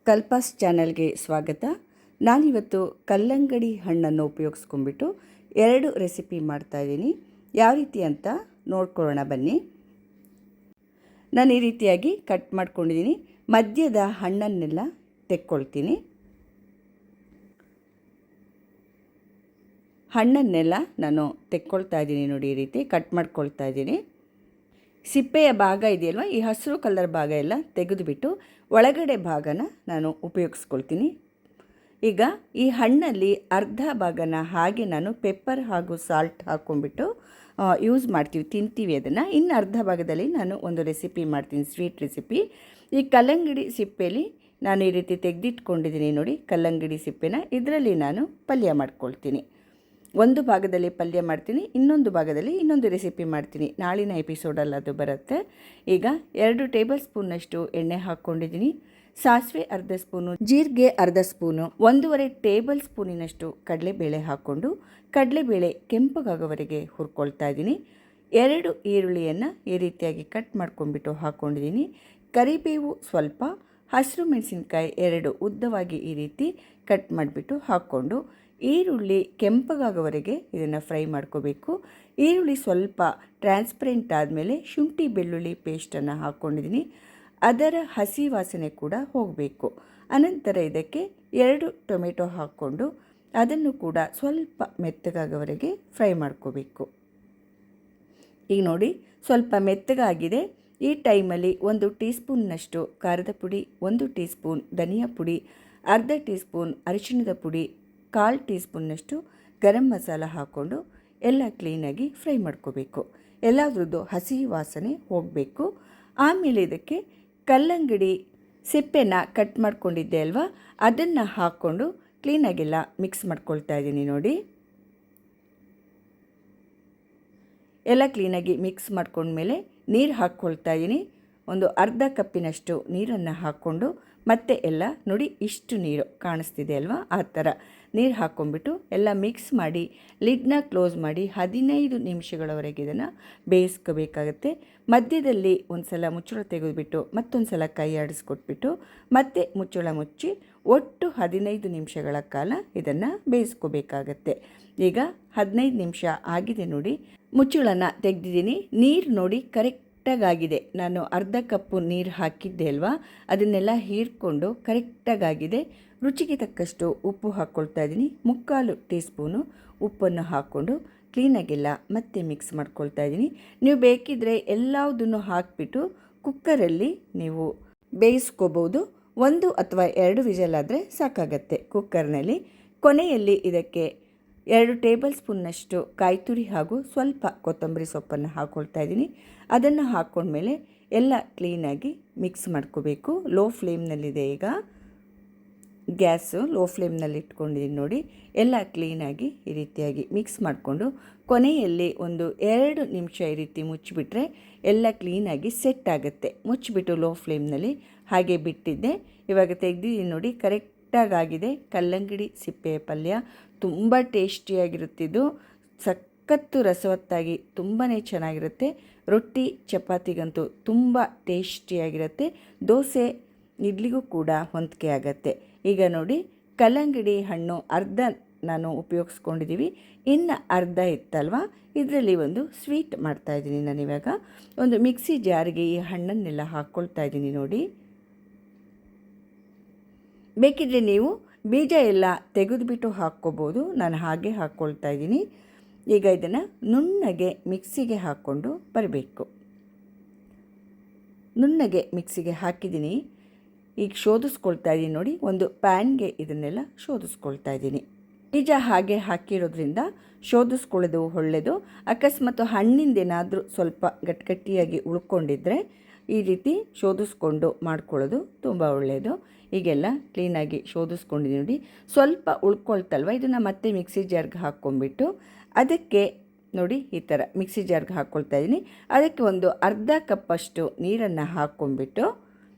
ಕಲ್ಪಾಸ್ ಚಾನಲ್ಗೆ ಸ್ವಾಗತ. ನಾನಿವತ್ತು ಕಲ್ಲಂಗಡಿ ಹಣ್ಣನ್ನು ಉಪಯೋಗಿಸ್ಕೊಂಡ್ಬಿಟ್ಟು 2 ರೆಸಿಪಿ ಮಾಡ್ತಾಯಿದ್ದೀನಿ. ಯಾವ ರೀತಿ ಅಂತ ನೋಡ್ಕೊಳ್ಳೋಣ ಬನ್ನಿ. ನಾನು ಈ ರೀತಿಯಾಗಿ ಕಟ್ ಮಾಡ್ಕೊಂಡಿದ್ದೀನಿ. ಮಧ್ಯದ ಹಣ್ಣನ್ನೆಲ್ಲ ತೆಕ್ಕೊಳ್ತೀನಿ. ಹಣ್ಣನ್ನೆಲ್ಲ ನಾನು ತೆಕ್ಕೊಳ್ತಾ ಇದ್ದೀನಿ. ನೋಡಿ, ಈ ರೀತಿ ಕಟ್ ಮಾಡ್ಕೊಳ್ತಾ ಇದ್ದೀನಿ. ಸಿಪ್ಪೆಯ ಭಾಗ ಇದೆಯಲ್ವ, ಈ ಹಸಿರು ಕಲರ್ ಭಾಗ ಎಲ್ಲ ತೆಗೆದುಬಿಟ್ಟು ಒಳಗಡೆ ಭಾಗನ ನಾನು ಉಪಯೋಗಿಸ್ಕೊಳ್ತೀನಿ. ಈಗ ಈ ಹಣ್ಣಲ್ಲಿ ಅರ್ಧ ಭಾಗನ ಹಾಗೆ ನಾನು ಪೆಪ್ಪರ್ ಹಾಗೂ ಸಾಲ್ಟ್ ಹಾಕ್ಕೊಂಡ್ಬಿಟ್ಟು ಯೂಸ್ ಮಾಡ್ತೀವಿ, ತಿಂತೀವಿ ಅದನ್ನು. ಇನ್ನು ಅರ್ಧ ಭಾಗದಲ್ಲಿ ನಾನು ಒಂದು ರೆಸಿಪಿ ಮಾಡ್ತೀನಿ, ಸ್ವೀಟ್ ರೆಸಿಪಿ. ಈ ಕಲ್ಲಂಗಡಿ ಸಿಪ್ಪೆಯಲ್ಲಿ ನಾನು ಈ ರೀತಿ ತೆಗೆದಿಟ್ಕೊಂಡಿದ್ದೀನಿ. ನೋಡಿ, ಕಲ್ಲಂಗಡಿ ಸಿಪ್ಪೆನ ಇದರಲ್ಲಿ ನಾನು ಪಲ್ಯ ಮಾಡ್ಕೊಳ್ತೀನಿ. ಒಂದು ಭಾಗದಲ್ಲಿ ಪಲ್ಯ ಮಾಡ್ತೀನಿ, ಇನ್ನೊಂದು ಭಾಗದಲ್ಲಿ ಇನ್ನೊಂದು ರೆಸಿಪಿ ಮಾಡ್ತೀನಿ. ನಾಳಿನ ಎಪಿಸೋಡಲ್ಲಿ ಅದು ಬರುತ್ತೆ. ಈಗ 2 ಟೇಬಲ್ ಸ್ಪೂನ್ನಷ್ಟು ಎಣ್ಣೆ ಹಾಕ್ಕೊಂಡಿದ್ದೀನಿ. ಸಾಸಿವೆ ಅರ್ಧ ಸ್ಪೂನು, ಜೀರಿಗೆ ಅರ್ಧ ಸ್ಪೂನು, 1.5 ಟೇಬಲ್ ಸ್ಪೂನಿನಷ್ಟು ಕಡಲೆಬೇಳೆ ಹಾಕ್ಕೊಂಡು ಕಡಲೆಬೇಳೆ ಕೆಂಪಗಾಗೋವರೆಗೆ ಹುರ್ಕೊಳ್ತಾ ಇದ್ದೀನಿ. 2 ಈರುಳ್ಳಿಯನ್ನು ಈ ರೀತಿಯಾಗಿ ಕಟ್ ಮಾಡ್ಕೊಂಡ್ಬಿಟ್ಟು ಹಾಕ್ಕೊಂಡಿದ್ದೀನಿ. ಕರಿಬೇವು ಸ್ವಲ್ಪ, ಹಸಿರು ಮೆಣಸಿನ್ಕಾಯಿ 2 ಉದ್ದವಾಗಿ ಈ ರೀತಿ ಕಟ್ ಮಾಡಿಬಿಟ್ಟು ಹಾಕ್ಕೊಂಡು ಈರುಳ್ಳಿ ಕೆಂಪಗಾಗೋವರೆಗೆ ಇದನ್ನು ಫ್ರೈ ಮಾಡ್ಕೋಬೇಕು. ಈರುಳ್ಳಿ ಸ್ವಲ್ಪ ಟ್ರಾನ್ಸ್ಪರೆಂಟ್ ಆದಮೇಲೆ ಶುಂಠಿ ಬೆಳ್ಳುಳ್ಳಿ ಪೇಸ್ಟನ್ನು ಹಾಕ್ಕೊಂಡಿದ್ದೀನಿ. ಅದರ ಹಸಿ ವಾಸನೆ ಕೂಡ ಹೋಗಬೇಕು. ಅನಂತರ ಇದಕ್ಕೆ 2 ಟೊಮೆಟೊ ಹಾಕ್ಕೊಂಡು ಅದನ್ನು ಕೂಡ ಸ್ವಲ್ಪ ಮೆತ್ತಗಾಗೋವರೆಗೆ ಫ್ರೈ ಮಾಡ್ಕೋಬೇಕು. ಈಗ ನೋಡಿ, ಸ್ವಲ್ಪ ಮೆತ್ತಗಾಗಿದೆ. ಈ ಟೈಮಲ್ಲಿ 1 ಟೀ ಸ್ಪೂನ್ನಷ್ಟು ಖಾರದ ಪುಡಿ, 1 ಟೀ ಸ್ಪೂನ್ ಧನಿಯಾ ಪುಡಿ, ಅರ್ಧ ಟೀ ಸ್ಪೂನ್ ಅರಿಶಿಣದ ಪುಡಿ, 1/4 ಟೀ ಸ್ಪೂನ್ನಷ್ಟು ಗರಂ ಮಸಾಲ ಹಾಕ್ಕೊಂಡು ಎಲ್ಲ ಕ್ಲೀನಾಗಿ ಫ್ರೈ ಮಾಡ್ಕೋಬೇಕು. ಎಲ್ಲದ್ರದ್ದು ಹಸಿ ವಾಸನೆ ಹೋಗಬೇಕು. ಆಮೇಲೆ ಇದಕ್ಕೆ ಕಲ್ಲಂಗಡಿ ಸಿಪ್ಪೆನ ಕಟ್ ಮಾಡ್ಕೊಂಡಿದ್ದೆ ಅಲ್ವಾ, ಅದನ್ನು ಹಾಕ್ಕೊಂಡು ಕ್ಲೀನಾಗೆಲ್ಲ ಮಿಕ್ಸ್ ಮಾಡ್ಕೊಳ್ತಾ ಇದ್ದೀನಿ. ನೋಡಿ, ಎಲ್ಲ ಕ್ಲೀನಾಗಿ ಮಿಕ್ಸ್ ಮಾಡ್ಕೊಂಡ್ಮೇಲೆ ನೀರು ಹಾಕ್ಕೊಳ್ತಾ ಇದ್ದೀನಿ. ಒಂದು ಅರ್ಧ ಕಪ್ಪಿನಷ್ಟು ನೀರನ್ನು ಹಾಕ್ಕೊಂಡು ಮತ್ತೆ ಎಲ್ಲ ನೋಡಿ, ಇಷ್ಟು ನೀರು ಕಾಣಿಸ್ತಿದೆ ಅಲ್ವಾ, ಆ ಥರ ನೀರು ಹಾಕ್ಕೊಂಡ್ಬಿಟ್ಟು ಎಲ್ಲ ಮಿಕ್ಸ್ ಮಾಡಿ ಲಿಡ್ನ ಕ್ಲೋಸ್ ಮಾಡಿ 15 ನಿಮಿಷಗಳವರೆಗೆ ಇದನ್ನು ಬೇಯಿಸ್ಕೋಬೇಕಾಗತ್ತೆ. ಮಧ್ಯದಲ್ಲಿ ಒಂದು ಸಲ ಮುಚ್ಚಳ ತೆಗೆದುಬಿಟ್ಟು ಮತ್ತೊಂದು ಸಲ ಕೈ ಆಡಿಸ್ಕೊಟ್ಬಿಟ್ಟು ಮತ್ತೆ ಮುಚ್ಚಳ ಮುಚ್ಚಿ ಒಟ್ಟು 15 ನಿಮಿಷಗಳ ಕಾಲ ಇದನ್ನು ಬೇಯಿಸ್ಕೋಬೇಕಾಗತ್ತೆ. ಈಗ 15 ನಿಮಿಷ ಆಗಿದೆ. ನೋಡಿ, ಮುಚ್ಚಳನ ತೆಗೆದಿದ್ದೀನಿ. ನೀರು ನೋಡಿ ಕರೆಕ್ಟಾಗಿದೆ. ನಾನು ಅರ್ಧ ಕಪ್ಪು ನೀರು ಹಾಕಿದ್ದೆ ಅಲ್ವಾ, ಅದನ್ನೆಲ್ಲ ಹೀರ್ಕೊಂಡು ಕರೆಕ್ಟಾಗಿದೆ. ರುಚಿಗೆ ತಕ್ಕಷ್ಟು ಉಪ್ಪು ಹಾಕ್ಕೊಳ್ತಾ ಇದ್ದೀನಿ. 3/4 ಟೀ ಸ್ಪೂನು ಉಪ್ಪನ್ನು ಹಾಕ್ಕೊಂಡು ಕ್ಲೀನಾಗೆಲ್ಲ ಮತ್ತೆ ಮಿಕ್ಸ್ ಮಾಡ್ಕೊಳ್ತಾ ಇದ್ದೀನಿ. ನೀವು ಬೇಕಿದ್ದರೆ ಎಲ್ಲದನ್ನು ಹಾಕಿಬಿಟ್ಟು ಕುಕ್ಕರಲ್ಲಿ ನೀವು ಬೇಯಿಸ್ಕೋಬೋದು. 1 ಅಥವಾ 2 ವಿಷಲ್ ಆದರೆ ಸಾಕಾಗತ್ತೆ ಕುಕ್ಕರ್ನಲ್ಲಿ. ಕೊನೆಯಲ್ಲಿ ಇದಕ್ಕೆ 2 ಟೇಬಲ್ ಸ್ಪೂನ್ನಷ್ಟು ಕಾಯಿ ತುರಿ ಹಾಗೂ ಸ್ವಲ್ಪ ಕೊತ್ತಂಬರಿ ಸೊಪ್ಪನ್ನು ಹಾಕ್ಕೊಳ್ತಾ ಇದ್ದೀನಿ. ಅದನ್ನು ಹಾಕ್ಕೊಂಡ್ಮೇಲೆ ಎಲ್ಲ ಕ್ಲೀನಾಗಿ ಮಿಕ್ಸ್ ಮಾಡ್ಕೋಬೇಕು. ಲೋ ಫ್ಲೇಮ್ನಲ್ಲಿದೆ, ಈಗ ಗ್ಯಾಸು ಲೋ ಫ್ಲೇಮ್ನಲ್ಲಿ ಇಟ್ಕೊಂಡಿದ್ದೀನಿ. ನೋಡಿ, ಎಲ್ಲ ಕ್ಲೀನಾಗಿ ಈ ರೀತಿಯಾಗಿ ಮಿಕ್ಸ್ ಮಾಡಿಕೊಂಡು ಕೊನೆಯಲ್ಲಿ ಒಂದು 2 ನಿಮಿಷ ಈ ರೀತಿ ಮುಚ್ಚಿಬಿಟ್ರೆ ಎಲ್ಲ ಕ್ಲೀನಾಗಿ ಸೆಟ್ ಆಗುತ್ತೆ. ಮುಚ್ಚಿಬಿಟ್ಟು ಲೋ ಫ್ಲೇಮ್ನಲ್ಲಿ ಹಾಗೆ ಬಿಟ್ಟಿದ್ದೆ. ಇವಾಗ ತೆಗೆದಿದ್ದೀನಿ. ನೋಡಿ, ಕರೆಕ್ಟಾಗಿದೆ. ಕಲ್ಲಂಗಡಿ ಸಿಪ್ಪೆಯ ಪಲ್ಯ ತುಂಬ ಟೇಸ್ಟಿಯಾಗಿರುತ್ತಿದ್ದು, ಸಖತ್ತು ರಸವತ್ತಾಗಿ ತುಂಬಾ ಚೆನ್ನಾಗಿರುತ್ತೆ. ರೊಟ್ಟಿ ಚಪಾತಿಗಂತೂ ತುಂಬ ಟೇಸ್ಟಿಯಾಗಿರುತ್ತೆ. ದೋಸೆ ಇಡ್ಲಿಗೂ ಕೂಡ ಹೊಂದಿಕೆ ಆಗುತ್ತೆ. ಈಗ ನೋಡಿ, ಕಲ್ಲಂಗಡಿ ಹಣ್ಣು ಅರ್ಧ ನಾನು ಉಪಯೋಗಿಸ್ಕೊಂಡಿದ್ದೀವಿ, ಇನ್ನು ಅರ್ಧ ಇತ್ತಲ್ವ, ಇದರಲ್ಲಿ ಒಂದು ಸ್ವೀಟ್ ಮಾಡ್ತಾಯಿದ್ದೀನಿ. ನಾನಿವಾಗ ಒಂದು ಮಿಕ್ಸಿ ಜಾರಿಗೆ ಈ ಹಣ್ಣನ್ನೆಲ್ಲ ಹಾಕ್ಕೊಳ್ತಾ ಇದ್ದೀನಿ. ನೋಡಿ, ಬೇಕಿದ್ರೆ ನೀವು ಬೀಜ ಎಲ್ಲ ತೆಗೆದುಬಿಟ್ಟು ಹಾಕ್ಕೋಬೋದು. ನಾನು ಹಾಗೆ ಹಾಕ್ಕೊಳ್ತಾ ಇದ್ದೀನಿ. ಈಗ ಇದನ್ನು ನುಣ್ಣಗೆ ಮಿಕ್ಸಿಗೆ ಹಾಕ್ಕೊಂಡು ಬರಬೇಕು. ನುಣ್ಣಗೆ ಮಿಕ್ಸಿಗೆ ಹಾಕಿದ್ದೀನಿ. ಈಗ ಶೋಧಿಸ್ಕೊಳ್ತಾ ಇದ್ದೀನಿ. ನೋಡಿ, ಒಂದು ಪ್ಯಾನ್ಗೆ ಇದನ್ನೆಲ್ಲ ಶೋಧಿಸ್ಕೊಳ್ತಾ ಇದ್ದೀನಿ. ಬೀಜ ಹಾಗೆ ಹಾಕಿರೋದ್ರಿಂದ ಶೋಧಿಸ್ಕೊಳ್ಳೋದು ಒಳ್ಳೆಯದು. ಅಕಸ್ಮಾತ್ ಹಣ್ಣಿಂದೇನಾದರೂ ಸ್ವಲ್ಪ ಗಟ್ಟಿಯಾಗಿ ಉಳ್ಕೊಂಡಿದ್ರೆ ಈ ರೀತಿ ಶೋಧಿಸ್ಕೊಂಡು ಮಾಡ್ಕೊಳ್ಳೋದು ತುಂಬ ಒಳ್ಳೆಯದು. ಈಗೆಲ್ಲ ಕ್ಲೀನಾಗಿ ಶೋಧಿಸ್ಕೊಂಡಿದ್ದೀನಿ. ನೋಡಿ, ಸ್ವಲ್ಪ ಉಳ್ಕೊಳ್ತಲ್ವ, ಇದನ್ನು ಮತ್ತೆ ಮಿಕ್ಸಿ ಜಾರ್ಗೆ ಹಾಕ್ಕೊಂಡ್ಬಿಟ್ಟು ಅದಕ್ಕೆ ನೋಡಿ ಈ ಥರ ಮಿಕ್ಸಿ ಜಾರ್ಗೆ ಹಾಕ್ಕೊಳ್ತಾ ಇದ್ದೀನಿ. ಅದಕ್ಕೆ ಒಂದು ಅರ್ಧ ಕಪ್ಪಷ್ಟು ನೀರನ್ನು ಹಾಕ್ಕೊಂಡ್ಬಿಟ್ಟು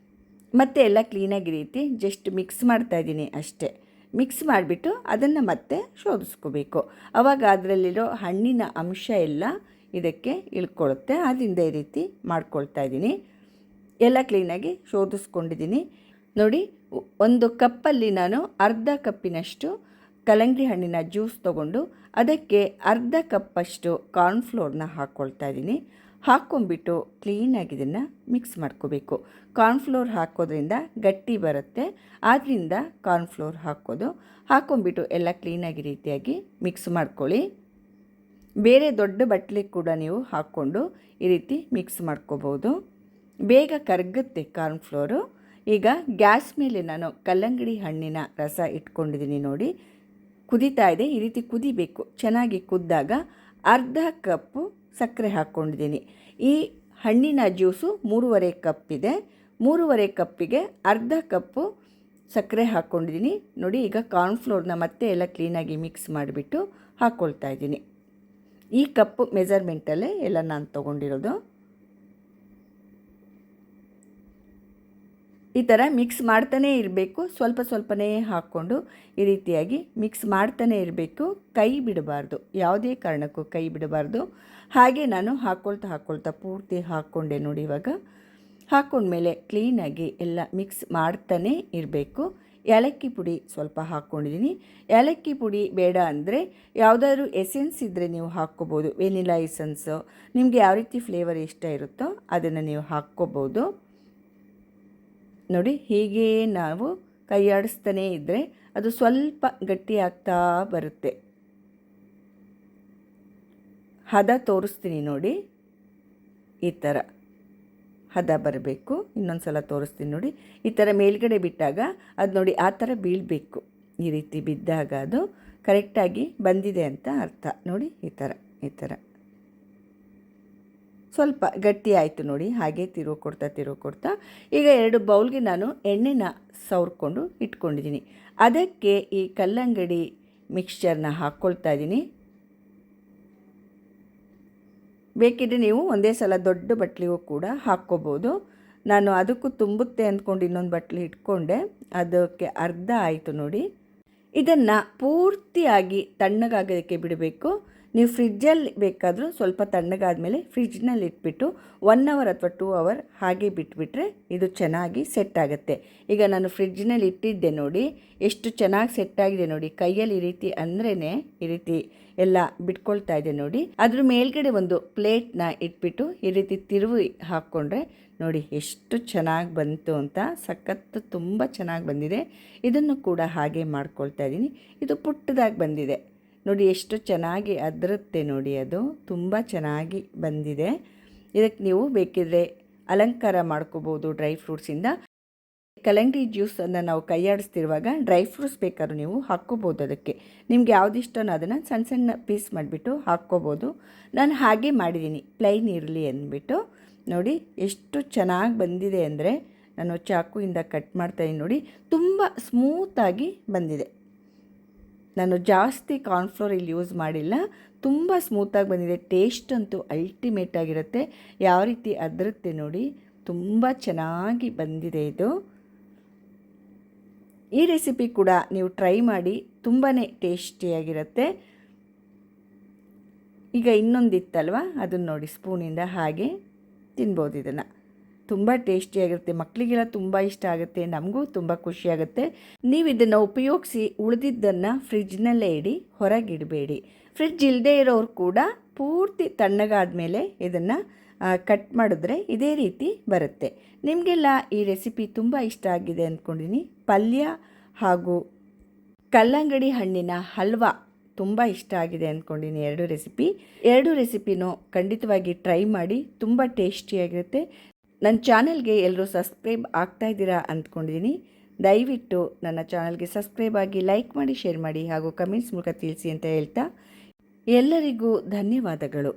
ಮತ್ತೆ ಎಲ್ಲ ಕ್ಲೀನಾಗಿ ರೀತಿ ಜಸ್ಟ್ ಮಿಕ್ಸ್ ಮಾಡ್ತಾಯಿದ್ದೀನಿ ಅಷ್ಟೇ. ಮಿಕ್ಸ್ ಮಾಡಿಬಿಟ್ಟು ಅದನ್ನು ಮತ್ತೆ ಶೋಧಿಸ್ಕೋಬೇಕು. ಆವಾಗ ಅದರಲ್ಲಿರೋ ಹಣ್ಣಿನ ಅಂಶ ಎಲ್ಲ ಇದಕ್ಕೆ ಇಳ್ಕೊಳ್ಳುತ್ತೆ. ಆದ್ದರಿಂದ ಈ ರೀತಿ ಮಾಡ್ಕೊಳ್ತಾ ಇದ್ದೀನಿ. ಎಲ್ಲ ಕ್ಲೀನಾಗಿ ಶೋಧಿಸ್ಕೊಂಡಿದ್ದೀನಿ. ನೋಡಿ, ಒಂದು ಕಪ್ಪಲ್ಲಿ ನಾನು ಅರ್ಧ ಕಪ್ಪಿನಷ್ಟು ಕಲ್ಲಂಗಡಿ ಹಣ್ಣಿನ ಜ್ಯೂಸ್ ತೊಗೊಂಡು ಅದಕ್ಕೆ ಅರ್ಧ ಕಪ್ಪಷ್ಟು ಕಾರ್ನ್ಫ್ಲೋರ್ನ ಹಾಕ್ಕೊಳ್ತಾ ಇದ್ದೀನಿ. ಹಾಕ್ಕೊಂಬಿಟ್ಟು ಕ್ಲೀನಾಗಿ ಇದನ್ನು ಮಿಕ್ಸ್ ಮಾಡ್ಕೋಬೇಕು. ಕಾರ್ನ್ಫ್ಲೋರ್ ಹಾಕೋದ್ರಿಂದ ಗಟ್ಟಿ ಬರುತ್ತೆ, ಆದ್ದರಿಂದ ಕಾರ್ನ್ಫ್ಲೋರ್ ಹಾಕ್ಕೊಂಬಿಟ್ಟು ಎಲ್ಲ ಕ್ಲೀನಾಗಿ ರೀತಿಯಾಗಿ ಮಿಕ್ಸ್ ಮಾಡ್ಕೊಳ್ಳಿ. ಬೇರೆ ದೊಡ್ಡ ಬಟ್ಲಿಗೆ ಕೂಡ ನೀವು ಹಾಕ್ಕೊಂಡು ಈ ರೀತಿ ಮಿಕ್ಸ್ ಮಾಡ್ಕೋಬೋದು. ಬೇಗ ಕರಗುತ್ತೆ ಕಾರ್ನ್ಫ್ಲೋರು. ಈಗ ಗ್ಯಾಸ್ ಮೇಲೆ ನಾನು ಕಲ್ಲಂಗಡಿ ಹಣ್ಣಿನ ರಸ ಇಟ್ಕೊಂಡಿದ್ದೀನಿ ನೋಡಿ, ಕುದೀತಾ ಇದೆ. ಈ ರೀತಿ ಕುದಿಬೇಕು. ಚೆನ್ನಾಗಿ ಕುದ್ದಾಗ ಅರ್ಧ ಕಪ್ಪು ಸಕ್ಕರೆ ಹಾಕ್ಕೊಂಡಿದ್ದೀನಿ. ಈ ಹಣ್ಣಿನ ಜ್ಯೂಸು 3.5 ಕಪ್ಪಿದೆ. 3.5 ಕಪ್ಪಿಗೆ ಅರ್ಧ ಕಪ್ಪು ಸಕ್ಕರೆ ಹಾಕ್ಕೊಂಡಿದ್ದೀನಿ ನೋಡಿ. ಈಗ ಕಾರ್ನ್ಫ್ಲೋರ್ನ ಮತ್ತೆ ಎಲ್ಲ ಕ್ಲೀನಾಗಿ ಮಿಕ್ಸ್ ಮಾಡಿಬಿಟ್ಟು ಹಾಕ್ಕೊಳ್ತಾ ಇದ್ದೀನಿ. ಈ ಕಪ್ಪು ಮೆಜರ್ಮೆಂಟಲ್ಲೇ ಎಲ್ಲ ನಾನು ತೊಗೊಂಡಿರೋದು. ಈ ಥರ ಮಿಕ್ಸ್ ಮಾಡ್ತಾನೇ ಇರಬೇಕು. ಸ್ವಲ್ಪ ಸ್ವಲ್ಪನೇ ಹಾಕ್ಕೊಂಡು ಈ ರೀತಿಯಾಗಿ ಮಿಕ್ಸ್ ಮಾಡ್ತಾನೇ ಇರಬೇಕು. ಕೈ ಬಿಡಬಾರ್ದು, ಯಾವುದೇ ಕಾರಣಕ್ಕೂ ಕೈ ಬಿಡಬಾರ್ದು. ಹಾಗೆ ನಾನು ಹಾಕ್ಕೊಳ್ತಾ ಪೂರ್ತಿ ಹಾಕ್ಕೊಂಡೆ ನೋಡಿ. ಇವಾಗ ಹಾಕ್ಕೊಂಡ್ಮೇಲೆ ಕ್ಲೀನಾಗಿ ಎಲ್ಲ ಮಿಕ್ಸ್ ಮಾಡ್ತಾನೇ ಇರಬೇಕು. ಏಲಕ್ಕಿ ಪುಡಿ ಸ್ವಲ್ಪ ಹಾಕ್ಕೊಂಡಿದ್ದೀನಿ. ಏಲಕ್ಕಿ ಪುಡಿ ಬೇಡ ಅಂದರೆ ಯಾವುದಾದ್ರೂ ಎಸೆನ್ಸ್ ಇದ್ದರೆ ನೀವು ಹಾಕ್ಕೋಬೋದು. ವೆನಿಲಾ ಎಸೆನ್ಸು, ನಿಮಗೆ ಯಾವ ರೀತಿ ಫ್ಲೇವರ್ ಇಷ್ಟ ಇರುತ್ತೋ ಅದನ್ನು ನೀವು ಹಾಕ್ಕೋಬೋದು ನೋಡಿ. ಹೀಗೆ ನಾವು ಕೈ ಆಡಿಸ್ತಾನೇ ಇದ್ದರೆ ಅದು ಸ್ವಲ್ಪ ಗಟ್ಟಿಯಾಗ್ತಾ ಬರುತ್ತೆ. ಹದ ತೋರಿಸ್ತೀನಿ ನೋಡಿ, ಈ ಥರ ಹದ ಬರಬೇಕು. ಇನ್ನೊಂದು ಸಲ ತೋರಿಸ್ತೀನಿ ನೋಡಿ. ಈ ಥರ ಮೇಲ್ಗಡೆ ಬಿಟ್ಟಾಗ ಅದು ನೋಡಿ ಆ ಥರ ಬೀಳಬೇಕು. ಈ ರೀತಿ ಬಿದ್ದಾಗ ಅದು ಕರೆಕ್ಟಾಗಿ ಬಂದಿದೆ ಅಂತ ಅರ್ಥ ನೋಡಿ. ಈ ಥರ ಸ್ವಲ್ಪ ಗಟ್ಟಿ ಆಯಿತು ನೋಡಿ. ಹಾಗೆ ತಿರುವು ಕೊಡ್ತಾ ಈಗ 2 ಬೌಲ್ಗೆ ನಾನು ಎಣ್ಣೆನ ಸವರ್ಕೊಂಡು ಇಟ್ಕೊಂಡಿದ್ದೀನಿ. ಅದಕ್ಕೆ ಈ ಕಲ್ಲಂಗಡಿ ಮಿಕ್ಸ್ಚರ್ನ ಹಾಕ್ಕೊಳ್ತಾ ಇದ್ದೀನಿ. ಬೇಕಿದ್ರೆ ನೀವು ಒಂದೇ ಸಲ ದೊಡ್ಡ ಬಟ್ಲಿಗೂ ಕೂಡ ಹಾಕ್ಕೋಬೋದು. ನಾನು ಅದಕ್ಕೂ ತುಂಬುತ್ತೆ ಅಂದ್ಕೊಂಡು ಇನ್ನೊಂದು ಬಟ್ಲಿ ಇಟ್ಕೊಂಡೆ, ಅದಕ್ಕೆ ಅರ್ಧ ಆಯಿತು ನೋಡಿ. ಇದನ್ನು ಪೂರ್ತಿಯಾಗಿ ತಣ್ಣಗಾಗೋದಕ್ಕೆ ಬಿಡಬೇಕು. ನೀವು ಫ್ರಿಜ್ಜಲ್ಲಿ ಬೇಕಾದರೂ ಸ್ವಲ್ಪ ತಣ್ಣಗಾದ ಮೇಲೆ ಫ್ರಿಜ್ನಲ್ಲಿ ಇಟ್ಬಿಟ್ಟು 1 ಅವರ್ ಅಥವಾ 2 ಅವರ್ ಹಾಗೆ ಬಿಟ್ಬಿಟ್ರೆ ಇದು ಚೆನ್ನಾಗಿ ಸೆಟ್ ಆಗುತ್ತೆ. ಈಗ ನಾನು ಫ್ರಿಜ್ನಲ್ಲಿ ಇಟ್ಟಿದ್ದೆ ನೋಡಿ, ಎಷ್ಟು ಚೆನ್ನಾಗಿ ಸೆಟ್ ಆಗಿದೆ ನೋಡಿ. ಕೈಯಲ್ಲಿ ಈ ರೀತಿ ಅಂದ್ರೇ ಈ ರೀತಿ ಎಲ್ಲ ಬಿಟ್ಕೊಳ್ತಾ ಇದೆ ನೋಡಿ. ಅದ್ರ ಮೇಲ್ಗಡೆ ಒಂದು ಪ್ಲೇಟ್ನ ಇಟ್ಬಿಟ್ಟು ಈ ರೀತಿ ತಿರುವಿ ಹಾಕ್ಕೊಂಡ್ರೆ ನೋಡಿ ಎಷ್ಟು ಚೆನ್ನಾಗಿ ಬಂತು ಅಂತ. ಸಖತ್ತು ತುಂಬ ಚೆನ್ನಾಗಿ ಬಂದಿದೆ. ಇದನ್ನು ಕೂಡ ಹಾಗೆ ಮಾಡ್ಕೊಳ್ತಾ ಇದ್ದೀನಿ. ಇದು ಪುಟ್ಟದಾಗಿ ಬಂದಿದೆ ನೋಡಿ, ಎಷ್ಟು ಚೆನ್ನಾಗಿ ಅದರುತ್ತೆ ನೋಡಿ. ಅದು ತುಂಬ ಚೆನ್ನಾಗಿ ಬಂದಿದೆ. ಇದಕ್ಕೆ ನೀವು ಬೇಕಿದ್ರೆ ಅಲಂಕಾರ ಮಾಡ್ಕೋಬೋದು ಡ್ರೈ ಫ್ರೂಟ್ಸಿಂದ. ಕಲ್ಲಂಗಡಿ ಜ್ಯೂಸನ್ನು ನಾವು ಕೈಯಾಡಿಸ್ತಿರುವಾಗ ಡ್ರೈ ಫ್ರೂಟ್ಸ್ ಬೇಕಾದ್ರೂ ನೀವು ಹಾಕ್ಕೋಬೋದು. ಅದಕ್ಕೆ ನಿಮ್ಗೆ ಯಾವ್ದು ಇಷ್ಟನೋ ಅದನ್ನು ಸಣ್ಣ ಸಣ್ಣ ಪೀಸ್ ಮಾಡಿಬಿಟ್ಟು ಹಾಕ್ಕೋಬೋದು. ನಾನು ಹಾಗೆ ಮಾಡಿದ್ದೀನಿ, ಪ್ಲೈನ್ ಇರಲಿ ಅಂದ್ಬಿಟ್ಟು. ನೋಡಿ ಎಷ್ಟು ಚೆನ್ನಾಗಿ ಬಂದಿದೆ ಅಂದರೆ, ನಾನು ಚಾಕುವಿಂದ ಕಟ್ ಮಾಡ್ತಾಯಿದ್ದೀನಿ ನೋಡಿ. ತುಂಬ ಸ್ಮೂತಾಗಿ ಬಂದಿದೆ. ನಾನು ಜಾಸ್ತಿ ಕಾರ್ನ್ಫ್ಲೋರ್ ಇಲ್ಲಿ ಯೂಸ್ ಮಾಡಿಲ್ಲ. ತುಂಬ ಸ್ಮೂತಾಗಿ ಬಂದಿದೆ. ಟೇಸ್ಟ್ ಅಂತೂ ಅಲ್ಟಿಮೇಟ್ ಆಗಿರುತ್ತೆ. ಯಾವ ರೀತಿ ಅದರುತ್ತೆ ನೋಡಿ, ತುಂಬ ಚೆನ್ನಾಗಿ ಬಂದಿದೆ ಇದು. ಈ ರೆಸಿಪಿ ಕೂಡ ನೀವು ಟ್ರೈ ಮಾಡಿ, ತುಂಬಾ ಟೇಸ್ಟಿಯಾಗಿರುತ್ತೆ. ಈಗ ಇನ್ನೊಂದಿತ್ತಲ್ವ, ಅದನ್ನು ನೋಡಿ ಸ್ಪೂನಿಂದ ಹಾಗೆ ತಿನ್ಬೋದು. ಇದನ್ನು ತುಂಬ ಟೇಸ್ಟಿಯಾಗಿರುತ್ತೆ. ಮಕ್ಕಳಿಗೆಲ್ಲ ತುಂಬ ಇಷ್ಟ ಆಗುತ್ತೆ, ನಮಗೂ ತುಂಬ ಖುಷಿಯಾಗುತ್ತೆ. ನೀವು ಇದನ್ನು ಉಪಯೋಗಿಸಿ ಉಳಿದಿದ್ದನ್ನು ಫ್ರಿಜ್ನಲ್ಲೇ ಇಡಿ, ಹೊರಗಿಡಬೇಡಿ. ಫ್ರಿಡ್ಜ್ ಇಲ್ಲದೆ ಇರೋರು ಕೂಡ ಪೂರ್ತಿ ತಣ್ಣಗಾದ ಮೇಲೆ ಇದನ್ನು ಕಟ್ ಮಾಡಿದ್ರೆ ಇದೇ ರೀತಿ ಬರುತ್ತೆ. ನಿಮಗೆಲ್ಲ ಈ ರೆಸಿಪಿ ತುಂಬ ಇಷ್ಟ ಆಗಿದೆ ಅಂದ್ಕೊಂಡಿದ್ದೀನಿ. ಪಲ್ಯ ಹಾಗೂ ಕಲ್ಲಂಗಡಿ ಹಣ್ಣಿನ ಹಲ್ವಾ ತುಂಬ ಇಷ್ಟ ಆಗಿದೆ ಅಂದ್ಕೊಂಡಿದ್ದೀನಿ. 2 ರೆಸಿಪಿನೂ ಖಂಡಿತವಾಗಿ ಟ್ರೈ ಮಾಡಿ, ತುಂಬ ಟೇಸ್ಟಿಯಾಗಿರುತ್ತೆ. ನನ್ನ ಚಾನಲ್ಗೆ ಎಲ್ಲರೂ ಸಬ್ಸ್ಕ್ರೈಬ್ ಆಗ್ತಾ ಇದ್ದೀರಾ ಅಂದ್ಕೊಂಡಿದ್ದೀನಿ. ದಯವಿಟ್ಟು ನನ್ನ ಚಾನಲ್ಗೆ ಸಬ್ಸ್ಕ್ರೈಬ್ ಆಗಿ, ಲೈಕ್ ಮಾಡಿ, ಶೇರ್ ಮಾಡಿ ಹಾಗೂ ಕಮೆಂಟ್ಸ್ ಮೂಲಕ ತಿಳಿಸಿ ಅಂತ ಹೇಳ್ತಾ ಎಲ್ಲರಿಗೂ ಧನ್ಯವಾದಗಳು.